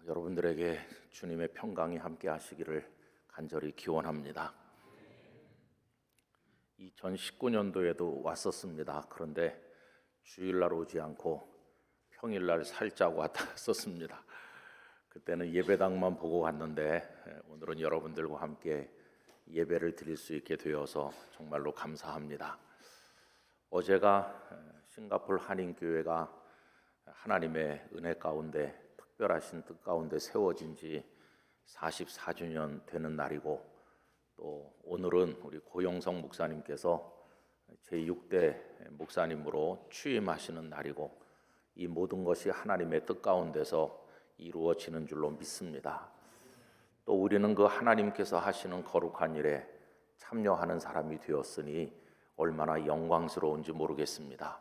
여러분들에게 주님의 평강이 함께 하시기를 간절히 기원합니다. 2019년도에도 왔었습니다. 그런데 주일날 오지 않고 평일날 살짝 왔다 갔었습니다. 그때는 예배당만 보고 왔는데 오늘은 여러분들과 함께 예배를 드릴 수 있게 되어서 정말로 감사합니다. 어제가 싱가포르 한인교회가 하나님의 은혜 가운데 특별하신 뜻 가운데 세워진 지 44주년 되는 날이고, 또 오늘은 우리 고영성 목사님께서 제6대 목사님으로 취임하시는 날이고, 이 모든 것이 하나님의 뜻 가운데서 이루어지는 줄로 믿습니다. 또 우리는 그 하나님께서 하시는 거룩한 일에 참여하는 사람이 되었으니 얼마나 영광스러운지 모르겠습니다.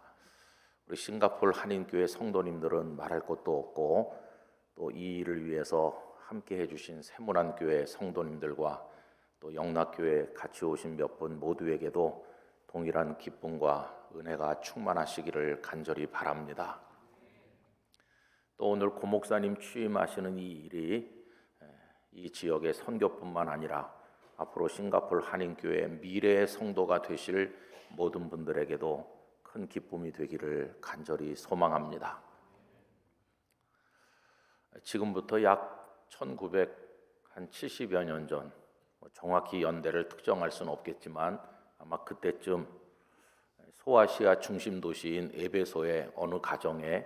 우리 싱가포르 한인교회 성도님들은 말할 것도 없고, 또 이 일을 위해서 함께 해주신 세문안교회 성도님들과 또 영락교회 같이 오신 몇 분 모두에게도 동일한 기쁨과 은혜가 충만하시기를 간절히 바랍니다. 또 오늘 고 목사님 취임하시는 이 일이 이 지역의 선교뿐만 아니라 앞으로 싱가포르 한인교회의 미래의 성도가 되실 모든 분들에게도 큰 기쁨이 되기를 간절히 소망합니다. 지금부터 약 1970여 년 전, 정확히 연대를 특정할 수는 없겠지만 아마 그때쯤 소아시아 중심 도시인 에베소의 어느 가정에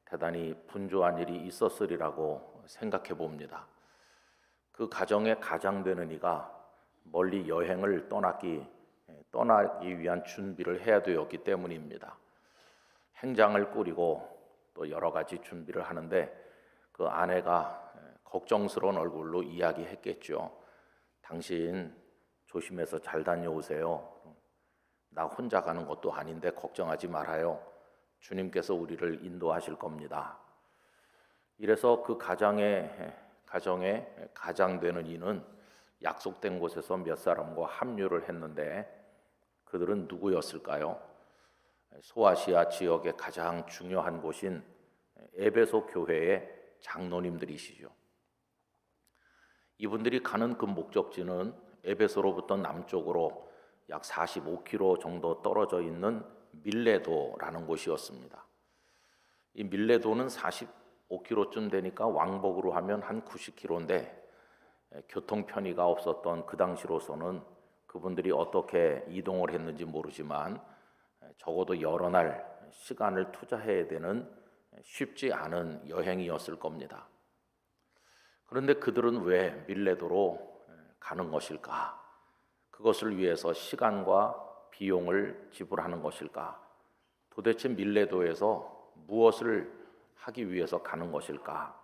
대단히 분주한 일이 있었으리라고 생각해 봅니다. 그 가정의 가장되는 이가 멀리 여행을 떠나기 위한 준비를 해야 되었기 때문입니다. 행장을 꾸리고 또 여러 가지 준비를 하는데 그 아내가 걱정스러운 얼굴로 이야기했겠죠. 당신 조심해서 잘 다녀오세요. 나 혼자 가는 것도 아닌데 걱정하지 말아요. 주님께서 우리를 인도하실 겁니다. 이래서 그 가정에 가장되는 이는 약속된 곳에서 몇 사람과 합류를 했는데 그들은 누구였을까요? 소아시아 지역의 가장 중요한 곳인 에베소 교회의 장로님들이시죠. 이분들이 가는 그 목적지는 에베소로부터 남쪽으로 약 45km 정도 떨어져 있는 밀레도라는 곳이었습니다. 이 밀레도는 45km쯤 되니까 왕복으로 하면 한 90km인데 교통 편의가 없었던 그 당시로서는 그분들이 어떻게 이동을 했는지 모르지만 적어도 여러 날 시간을 투자해야 되는 쉽지 않은 여행이었을 겁니다. 그런데 그들은 왜 밀레도로 가는 것일까? 그것을 위해서 시간과 비용을 지불하는 것일까? 도대체 밀레도에서 무엇을 하기 위해서 가는 것일까?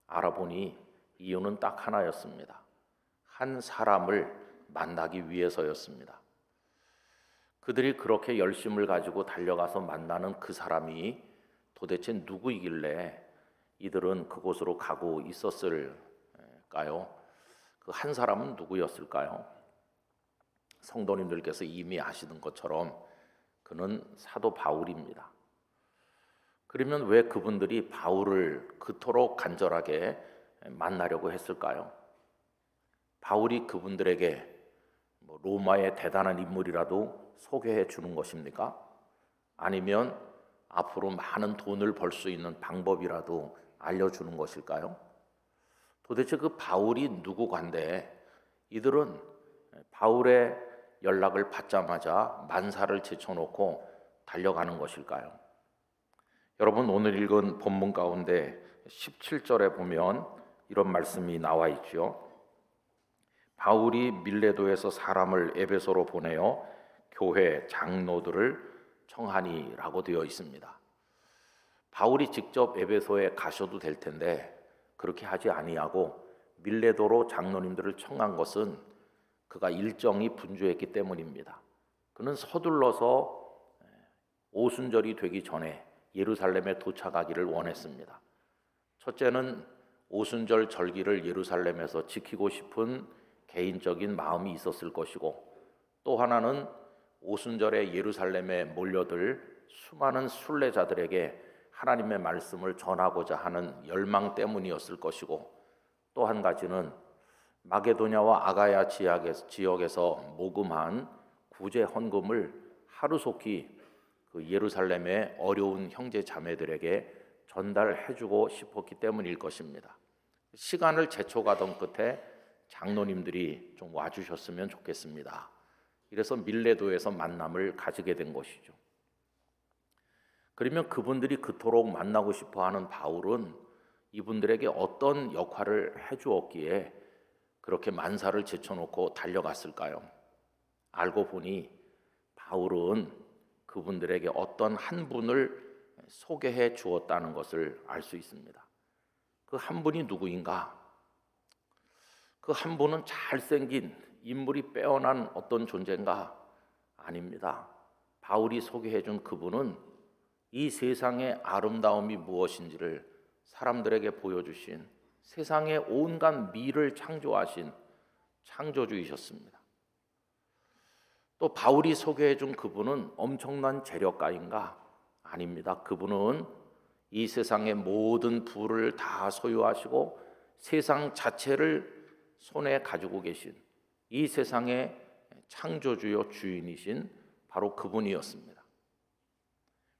알아보니 이유는 딱 하나였습니다. 한 사람을 만나기 위해서였습니다. 그들이 그렇게 열심을 가지고 달려가서 만나는 그 사람이 도대체 누구이길래 이들은 그곳으로 가고 있었을까요? 그 한 사람은 누구였을까요? 성도님들께서 이미 아시는 것처럼 그는 사도 바울입니다. 그러면 왜 그분들이 바울을 그토록 간절하게 만나려고 했을까요? 바울이 그분들에게 로마의 대단한 인물이라도 소개해 주는 것입니까? 아니면 앞으로 많은 돈을 벌 수 있는 방법이라도 알려주는 것일까요? 도대체 그 바울이 누구간데 이들은 바울의 연락을 받자마자 만사를 제쳐놓고 달려가는 것일까요? 여러분, 오늘 읽은 본문 가운데 17절에 보면 이런 말씀이 나와 있죠. 바울이 밀레도에서 사람을 에베소로 보내어 교회 장로들을 청하니라고 되어 있습니다. 바울이 직접 에베소에 가셔도 될 텐데 그렇게 하지 아니하고 밀레도로 장로님들을 청한 것은 그가 일정이 분주했기 때문입니다. 그는 서둘러서 오순절이 되기 전에 예루살렘에 도착하기를 원했습니다. 첫째는 오순절 절기를 예루살렘에서 지키고 싶은 개인적인 마음이 있었을 것이고, 또 하나는 오순절에 예루살렘에 몰려들 수많은 순례자들에게 하나님의 말씀을 전하고자 하는 열망 때문이었을 것이고, 또 한 가지는 마게도냐와 아가야 지역에서 모금한 구제 헌금을 하루속히 그 예루살렘의 어려운 형제 자매들에게 전달해주고 싶었기 때문일 것입니다. 시간을 재촉하던 끝에 장로님들이 좀 와주셨으면 좋겠습니다. 이래서 밀레도에서 만남을 가지게 된 것이죠. 그러면 그분들이 그토록 만나고 싶어하는 바울은 이분들에게 어떤 역할을 해주었기에 그렇게 만사를 제쳐놓고 달려갔을까요? 알고 보니 바울은 그분들에게 어떤 한 분을 소개해 주었다는 것을 알 수 있습니다. 그 한 분이 누구인가? 그 한 분은 잘생긴 인물이 빼어난 어떤 존재인가? 아닙니다. 바울이 소개해 준 그분은 이 세상의 아름다움이 무엇인지를 사람들에게 보여주신, 세상의 온갖 미를 창조하신 창조주이셨습니다. 또 바울이 소개해 준 그분은 엄청난 재력가인가? 아닙니다. 그분은 이 세상의 모든 부를 다 소유하시고 세상 자체를 손에 가지고 계신 이 세상의 창조주요 주인이신 바로 그분이었습니다.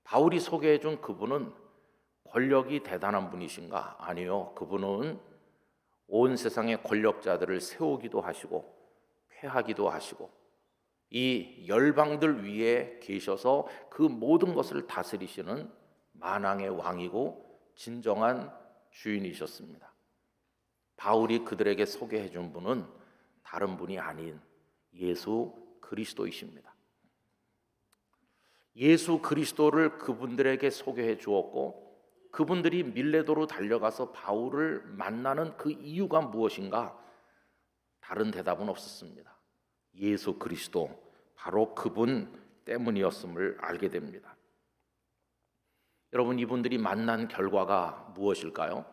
바울이 소개해 준 그분은 권력이 대단한 분이신가? 아니요. 그분은 온 세상의 권력자들을 세우기도 하시고 패하기도 하시고 이 열방들 위에 계셔서 그 모든 것을 다스리시는 만왕의 왕이고 진정한 주인이셨습니다. 바울이 그들에게 소개해 준 분은 다른 분이 아닌 예수 그리스도이십니다. 예수 그리스도를 그분들에게 소개해 주었고, 그분들이 밀레도로 달려가서 바울을 만나는 그 이유가 무엇인가? 다른 대답은 없었습니다. 예수 그리스도, 바로 그분 때문이었음을 알게 됩니다. 여러분, 이분들이 만난 결과가 무엇일까요?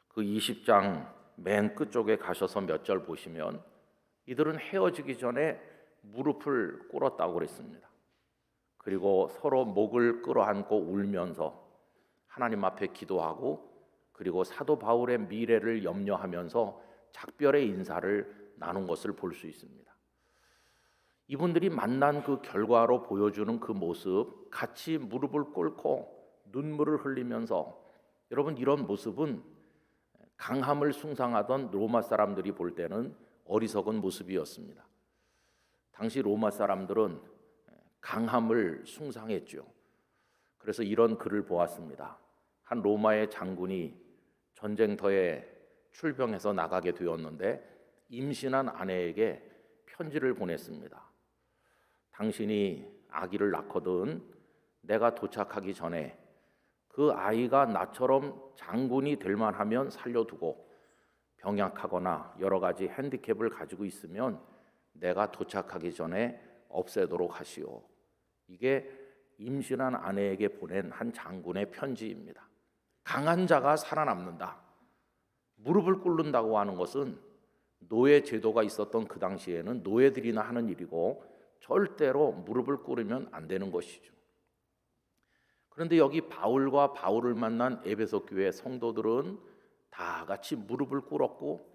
그 20장 맨 끝쪽에 가셔서 몇 절 보시면 이들은 헤어지기 전에 무릎을 꿇었다고 그랬습니다. 그리고 서로 목을 끌어안고 울면서 하나님 앞에 기도하고, 그리고 사도 바울의 미래를 염려하면서 작별의 인사를 나눈 것을 볼 수 있습니다. 이분들이 만난 그 결과로 보여주는 그 모습, 같이 무릎을 꿇고 눈물을 흘리면서, 여러분, 이런 모습은 강함을 숭상하던 로마 사람들이 볼 때는 어리석은 모습이었습니다. 당시 로마 사람들은 강함을 숭상했죠. 그래서 이런 글을 보았습니다. 한 로마의 장군이 전쟁터에 출병해서 나가게 되었는데 임신한 아내에게 편지를 보냈습니다. 당신이 아기를 낳거든 내가 도착하기 전에 그 아이가 나처럼 장군이 될 만하면 살려두고, 병약하거나 여러 가지 핸디캡을 가지고 있으면 내가 도착하기 전에 없애도록 하시오. 이게 임신한 아내에게 보낸 한 장군의 편지입니다. 강한 자가 살아남는다. 무릎을 꿇는다고 하는 것은 노예 제도가 있었던 그 당시에는 노예들이나 하는 일이고 절대로 무릎을 꿇으면 안 되는 것이죠. 그런데 여기 바울과 바울을 만난 에베소 교회 성도들은 다 같이 무릎을 꿇었고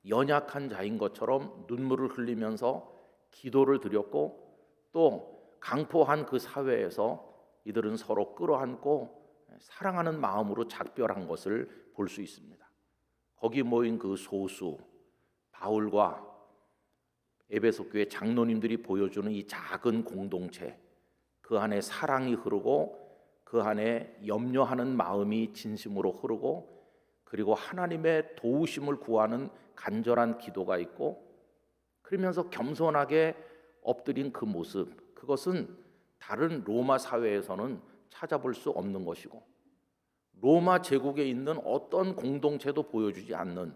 연약한 자인 것처럼 눈물을 흘리면서 기도를 드렸고, 또 강포한 그 사회에서 이들은 서로 끌어안고 사랑하는 마음으로 작별한 것을 볼 수 있습니다. 거기 모인 그 소수 바울과 에베소 교회 장로님들이 보여주는 이 작은 공동체, 그 안에 사랑이 흐르고 그 안에 염려하는 마음이 진심으로 흐르고, 그리고 하나님의 도우심을 구하는 간절한 기도가 있고, 그러면서 겸손하게 엎드린 그 모습, 그것은 다른 로마 사회에서는 찾아볼 수 없는 것이고 로마 제국에 있는 어떤 공동체도 보여주지 않는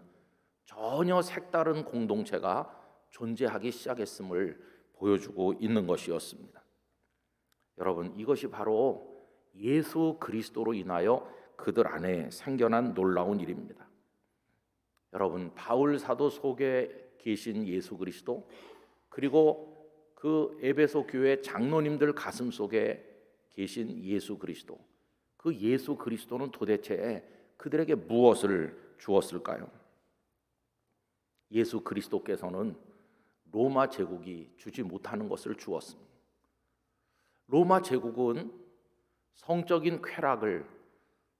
전혀 색다른 공동체가 존재하기 시작했음을 보여주고 있는 것이었습니다. 여러분, 이것이 바로 예수 그리스도로 인하여 그들 안에 생겨난 놀라운 일입니다. 여러분, 바울 사도 속에 계신 예수 그리스도, 그리고 그 에베소 교회 장로님들 가슴 속에 계신 예수 그리스도, 그 그 예수 그리스도는 도대체 그들에게 무엇을 주었을까요? 예수 그리스도께서는 로마 제국이 주지 못하는 것을 주었습니다. 로마 제국은 성적인 쾌락을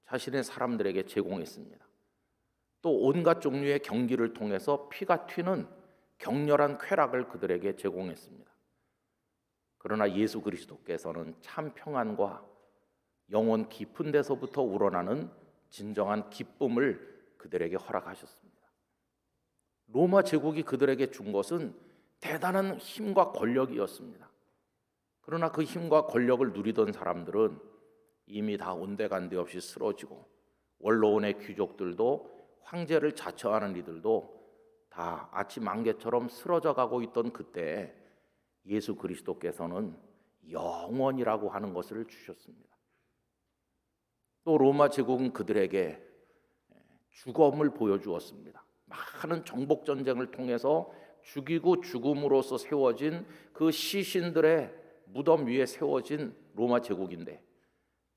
자신의 사람들에게 제공했습니다. 또 온갖 종류의 경기를 통해서 피가 튀는 격렬한 쾌락을 그들에게 제공했습니다. 그러나 예수 그리스도께서는 참 평안과 영혼 깊은 데서부터 우러나는 진정한 기쁨을 그들에게 허락하셨습니다. 로마 제국이 그들에게 준 것은 대단한 힘과 권력이었습니다. 그러나 그 힘과 권력을 누리던 사람들은 이미 다 온데간데 없이 쓰러지고, 원로원의 귀족들도 황제를 자처하는 이들도 다 아침 안개처럼 쓰러져 가고 있던 그때에 예수 그리스도께서는 영원이라고 하는 것을 주셨습니다. 또 로마 제국은 그들에게 죽음을 보여주었습니다. 많은 정복 전쟁을 통해서 죽이고 죽음으로써 세워진 그 시신들의 무덤 위에 세워진 로마 제국인데,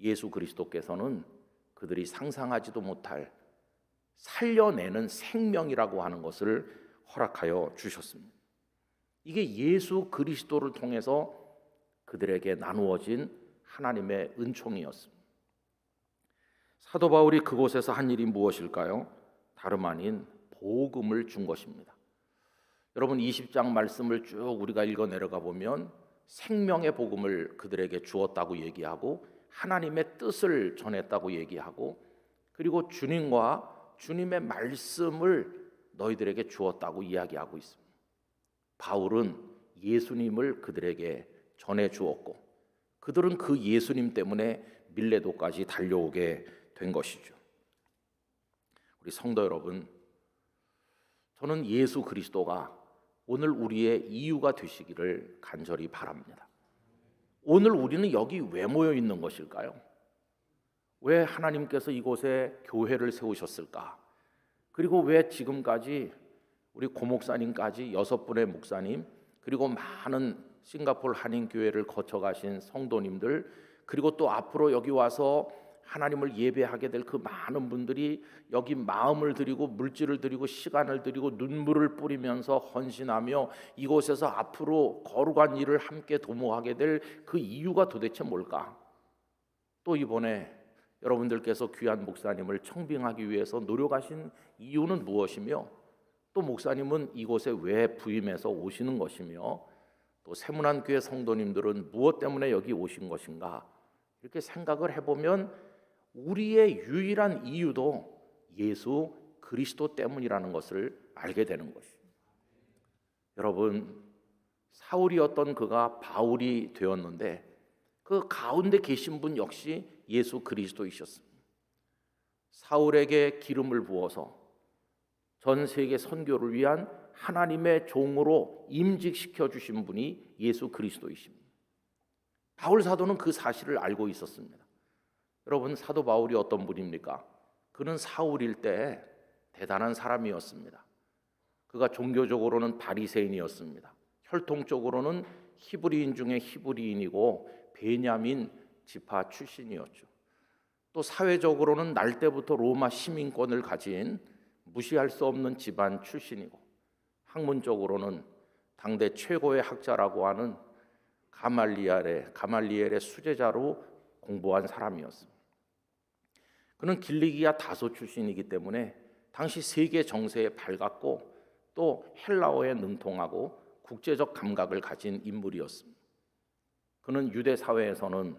예수 그리스도께서는 그들이 상상하지도 못할 살려내는 생명이라고 하는 것을 허락하여 주셨습니다. 이게 예수 그리스도를 통해서 그들에게 나누어진 하나님의 은총이었습니다. 사도 바울이 그곳에서 한 일이 무엇일까요? 다름 아닌 복음을 준 것입니다. 여러분, 20장 말씀을 쭉 우리가 읽어 내려가 보면 생명의 복음을 그들에게 주었다고 얘기하고, 하나님의 뜻을 전했다고 얘기하고, 그리고 주님과 주님의 말씀을 너희들에게 주었다고 이야기하고 있습니다. 바울은 예수님을 그들에게 전해 주었고, 그들은 그 예수님 때문에 밀레도까지 달려오게 된 것이죠. 우리 성도 여러분, 저는 예수 그리스도가 오늘 우리의 이유가 되시기를 간절히 바랍니다. 오늘 우리는 여기 왜 모여 있는 것일까요? 왜 하나님께서 이곳에 교회를 세우셨을까? 그리고 왜 지금까지 우리 고목사님까지 6분의 목사님, 그리고 많은 싱가포르 한인교회를 거쳐가신 성도님들, 그리고 또 앞으로 여기 와서 하나님을 예배하게 될 그 많은 분들이 여기 마음을 드리고 물질을 드리고 시간을 드리고 눈물을 뿌리면서 헌신하며 이곳에서 앞으로 거룩한 일을 함께 도모하게 될 그 이유가 도대체 뭘까? 또 이번에 여러분들께서 귀한 목사님을 청빙하기 위해서 노력하신 이유는 무엇이며, 또 목사님은 이곳에 왜 부임해서 오시는 것이며, 또 세문안교회 성도님들은 무엇 때문에 여기 오신 것인가? 이렇게 생각을 해보면 우리의 유일한 이유도 예수 그리스도 때문이라는 것을 알게 되는 것입니다. 여러분, 사울이었던 그가 바울이 되었는데 그 가운데 계신 분 역시 예수 그리스도이셨습니다. 사울에게 기름을 부어서 전 세계 선교를 위한 하나님의 종으로 임직시켜 주신 분이 예수 그리스도이십니다. 바울 사도는 그 사실을 알고 있었습니다. 여러분, 사도 바울이 어떤 분입니까? 그는 사울일 때 대단한 사람이었습니다. 그가 종교적으로는 바리새인이었습니다. 혈통적으로는 히브리인 중에 히브리인이고 베냐민 지파 출신이었죠. 또 사회적으로는 날 때부터 로마 시민권을 가진 무시할 수 없는 집안 출신이고, 학문적으로는 당대 최고의 학자라고 하는 가말리엘의 수제자로 공부한 사람이었습니다. 그는 길리기아 다소 출신이기 때문에 당시 세계 정세에 밝았고 또 헬라어에 능통하고 국제적 감각을 가진 인물이었습니다. 그는 유대 사회에서는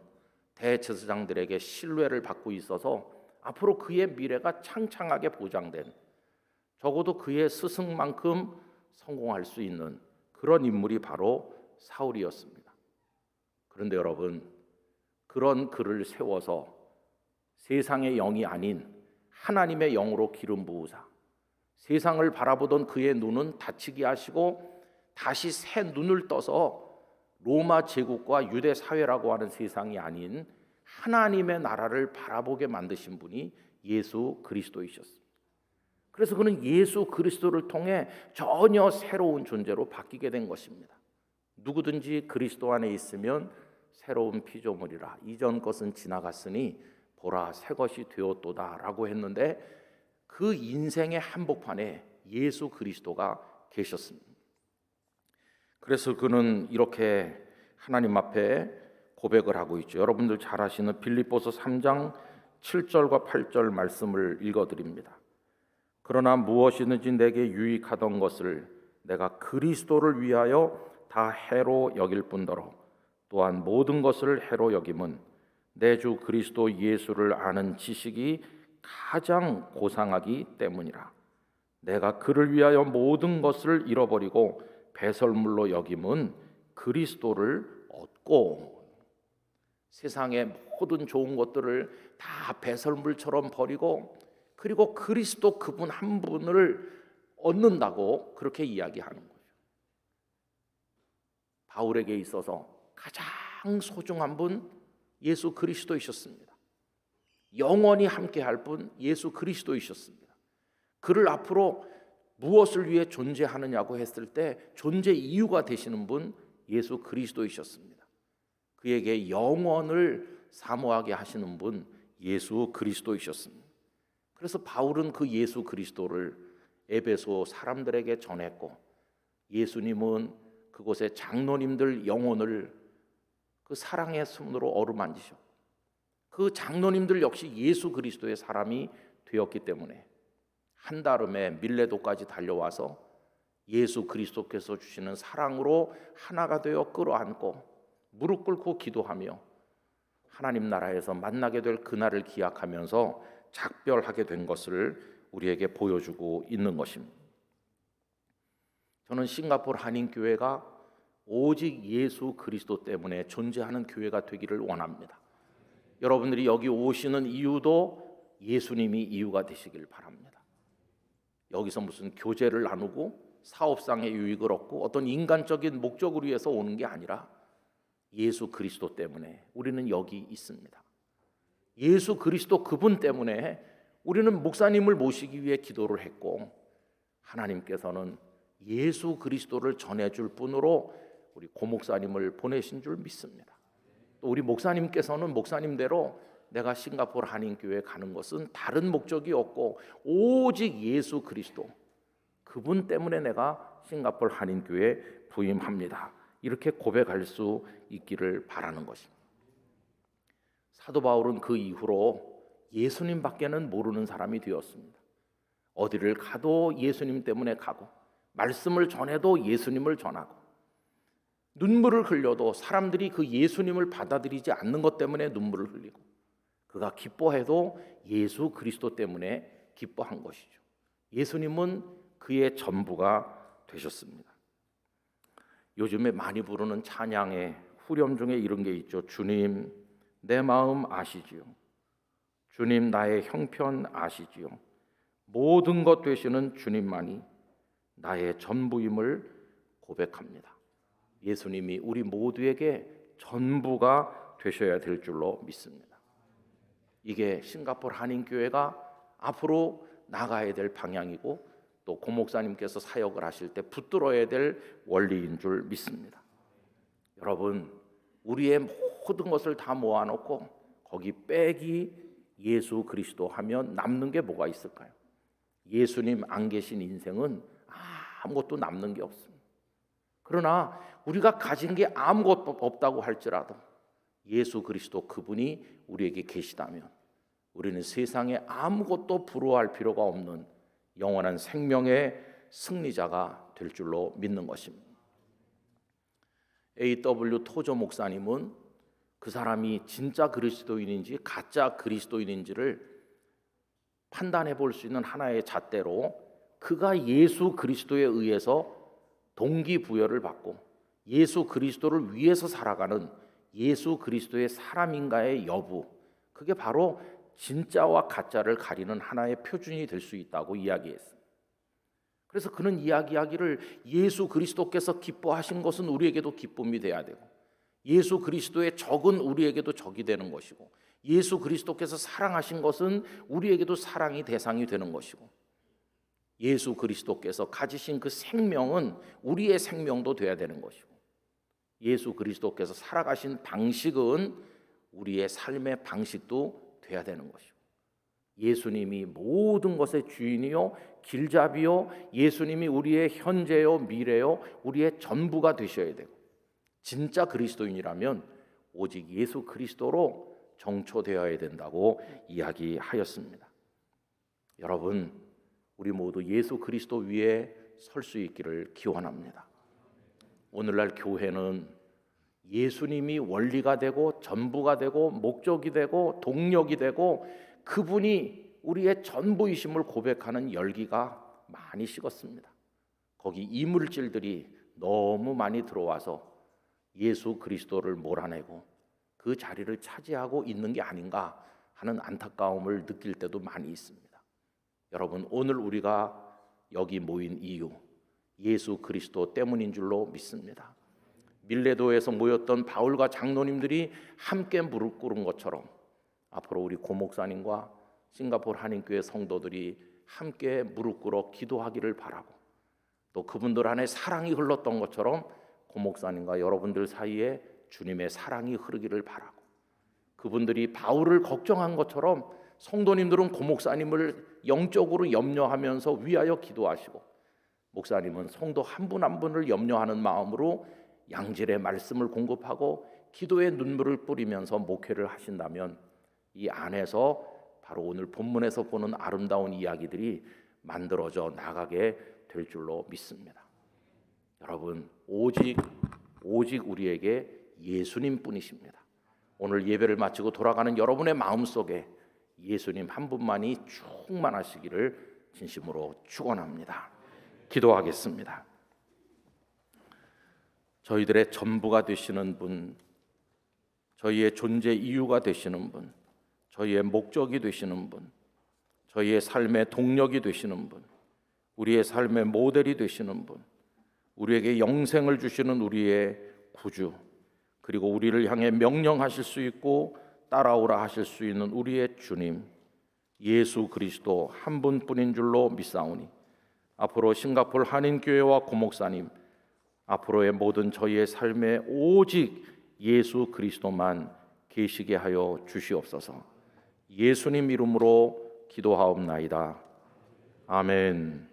대제사장들에게 신뢰를 받고 있어서 앞으로 그의 미래가 창창하게 보장된, 적어도 그의 스승만큼 성공할 수 있는 그런 인물이 바로 사울이었습니다. 그런데 여러분, 그런 그를 세워서 세상의 영이 아닌 하나님의 영으로 기름 부으사 세상을 바라보던 그의 눈은 닫히게 하시고 다시 새 눈을 떠서 로마 제국과 유대 사회라고 하는 세상이 아닌 하나님의 나라를 바라보게 만드신 분이 예수 그리스도이셨습니다. 그래서 그는 예수 그리스도를 통해 전혀 새로운 존재로 바뀌게 된 것입니다. 누구든지 그리스도 안에 있으면 새로운 피조물이라, 이전 것은 지나갔으니 보라 새 것이 되었도다라고 했는데 그 인생의 한복판에 예수 그리스도가 계셨습니다. 그래서 그는 이렇게 하나님 앞에 고백을 하고 있죠. 여러분들 잘 아시는 빌립보서 3장 7절과 8절 말씀을 읽어드립니다. 그러나 무엇이든지 내게 유익하던 것을 내가 그리스도를 위하여 다 해로 여길 뿐더러 또한 모든 것을 해로 여김은 내 주 그리스도 예수를 아는 지식이 가장 고상하기 때문이라. 내가 그를 위하여 모든 것을 잃어버리고 배설물로 여김은 그리스도를 얻고, 세상의 모든 좋은 것들을 다 배설물처럼 버리고 그리고 그리스도 그분 한 분을 얻는다고 그렇게 이야기하는 거죠. 바울에게 있어서 가장 소중한 분 예수 그리스도이셨습니다. 영원히 함께할 분 예수 그리스도이셨습니다. 그를 앞으로 무엇을 위해 존재하느냐고 했을 때 존재 이유가 되시는 분 예수 그리스도이셨습니다. 그에게 영원을 사모하게 하시는 분 예수 그리스도이셨습니다. 그래서 바울은 그 예수 그리스도를 에베소 사람들에게 전했고, 예수님은 그곳의 장로님들 영혼을 그 사랑의 손으로 어루만지셨고, 그 장로님들 역시 예수 그리스도의 사람이 되었기 때문에 한달음에 밀레도까지 달려와서 예수 그리스도께서 주시는 사랑으로 하나가 되어 끌어안고 무릎 꿇고 기도하며 하나님 나라에서 만나게 될 그날을 기약하면서 작별하게 된 것을 우리에게 보여주고 있는 것입니다. 저는 싱가포르 한인교회가 오직 예수 그리스도 때문에 존재하는 교회가 되기를 원합니다. 여러분들이 여기 오시는 이유도 예수님이 이유가 되시길 바랍니다. 여기서 무슨 교제를 나누고 사업상의 유익을 얻고 어떤 인간적인 목적을 위해서 오는 게 아니라 예수 그리스도 때문에 우리는 여기 있습니다. 예수 그리스도 그분 때문에 우리는 목사님을 모시기 위해 기도를 했고, 하나님께서는 예수 그리스도를 전해줄 분으로 우리 고목사님을 보내신 줄 믿습니다. 또 우리 목사님께서는 목사님대로 내가 싱가포르 한인교회에 가는 것은 다른 목적이 없고 오직 예수 그리스도 그분 때문에 내가 싱가포르 한인교회에 부임합니다. 이렇게 고백할 수 있기를 바라는 것입니다. 사도 바울은 그 이후로 예수님밖에는 모르는 사람이 되었습니다. 어디를 가도 예수님 때문에 가고, 말씀을 전해도 예수님을 전하고, 눈물을 흘려도 사람들이 그 예수님을 받아들이지 않는 것 때문에 눈물을 흘리고, 그가 기뻐해도 예수 그리스도 때문에 기뻐한 것이죠. 예수님은 그의 전부가 되셨습니다. 요즘에 많이 부르는 찬양의 후렴 중에 이런 게 있죠. 주님 내 마음 아시지요. 주님 나의 형편 아시지요. 모든 것 되시는 주님만이 나의 전부임을 고백합니다. 예수님이 우리 모두에게 전부가 되셔야 될 줄로 믿습니다. 이게 싱가포르 한인교회가 앞으로 나가야 될 방향이고, 또 고목사님께서 사역을 하실 때 붙들어야 될 원리인 줄 믿습니다. 여러분, 우리의 모든 것을 다 모아놓고 거기 빼기 예수 그리스도 하면 남는 게 뭐가 있을까요? 예수님 안 계신 인생은 아무것도 남는 게 없습니다. 그러나 우리가 가진 게 아무것도 없다고 할지라도 예수 그리스도 그분이 우리에게 계시다면 우리는 세상에 아무것도 부러워할 필요가 없는 영원한 생명의 승리자가 될 줄로 믿는 것입니다. A.W. 토저 목사님은 그 사람이 진짜 그리스도인인지 가짜 그리스도인인지를 판단해 볼 수 있는 하나의 잣대로 그가 예수 그리스도에 의해서 동기부여를 받고 예수 그리스도를 위해서 살아가는 예수 그리스도의 사람인가의 여부, 그게 바로 진짜와 가짜를 가리는 하나의 표준이 될 수 있다고 이야기했습니다. 그래서 그는 이야기하기를 예수 그리스도께서 기뻐하신 것은 우리에게도 기쁨이 돼야 되고, 예수 그리스도의 적은 우리에게도 적이 되는 것이고, 예수 그리스도께서 사랑하신 것은 우리에게도 사랑이 대상이 되는 것이고, 예수 그리스도께서 가지신 그 생명은 우리의 생명도 돼야 되는 것이고, 예수 그리스도께서 살아가신 방식은 우리의 삶의 방식도 돼야 되는 것이고, 예수님이 모든 것의 주인이요 길잡이요, 예수님이 우리의 현재요 미래요 우리의 전부가 되셔야 되고, 진짜 그리스도인이라면 오직 예수 그리스도로 정초되어야 된다고 이야기하였습니다. 여러분, 우리 모두 예수 그리스도 위에 설 수 있기를 기원합니다. 오늘날 교회는 예수님이 원리가 되고 전부가 되고 목적이 되고 동력이 되고 그분이 우리의 전부이심을 고백하는 열기가 많이 식었습니다. 거기 이물질들이 너무 많이 들어와서 예수 그리스도를 몰아내고 그 자리를 차지하고 있는 게 아닌가 하는 안타까움을 느낄 때도 많이 있습니다. 여러분, 오늘 우리가 여기 모인 이유, 예수 그리스도 때문인 줄로 믿습니다. 밀레도에서 모였던 바울과 장로님들이 함께 무릎 꿇은 것처럼 앞으로 우리 고 목사님과 싱가포르 한인교회 성도들이 함께 무릎 꿇어 기도하기를 바라고, 또 그분들 안에 사랑이 흘렀던 것처럼 고 목사님과 여러분들 사이에 주님의 사랑이 흐르기를 바라고, 그분들이 바울을 걱정한 것처럼 성도님들은 고 목사님을 영적으로 염려하면서 위하여 기도하시고, 목사님은 성도 한 분 한 분을 염려하는 마음으로 양질의 말씀을 공급하고 기도의 눈물을 뿌리면서 목회를 하신다면 이 안에서 바로 오늘 본문에서 보는 아름다운 이야기들이 만들어져 나가게 될 줄로 믿습니다. 여러분, 오직 우리에게 예수님 뿐이십니다. 오늘 예배를 마치고 돌아가는 여러분의 마음속에 예수님 한 분만이 충만하시기를 진심으로 축원합니다. 기도하겠습니다. 저희들의 전부가 되시는 분, 저희의 존재 이유가 되시는 분, 저희의 목적이 되시는 분, 저희의 삶의 동력이 되시는 분, 우리의 삶의 모델이 되시는 분, 우리에게 영생을 주시는 우리의 구주, 그리고 우리를 향해 명령하실 수 있고 따라오라 하실 수 있는 우리의 주님 예수 그리스도 한 분뿐인 줄로 믿사오니, 앞으로 싱가포르 한인교회와 고목사님, 앞으로의 모든 저희의 삶에 오직 예수 그리스도만 계시게 하여 주시옵소서. 예수님 이름으로 기도하옵나이다. 아멘.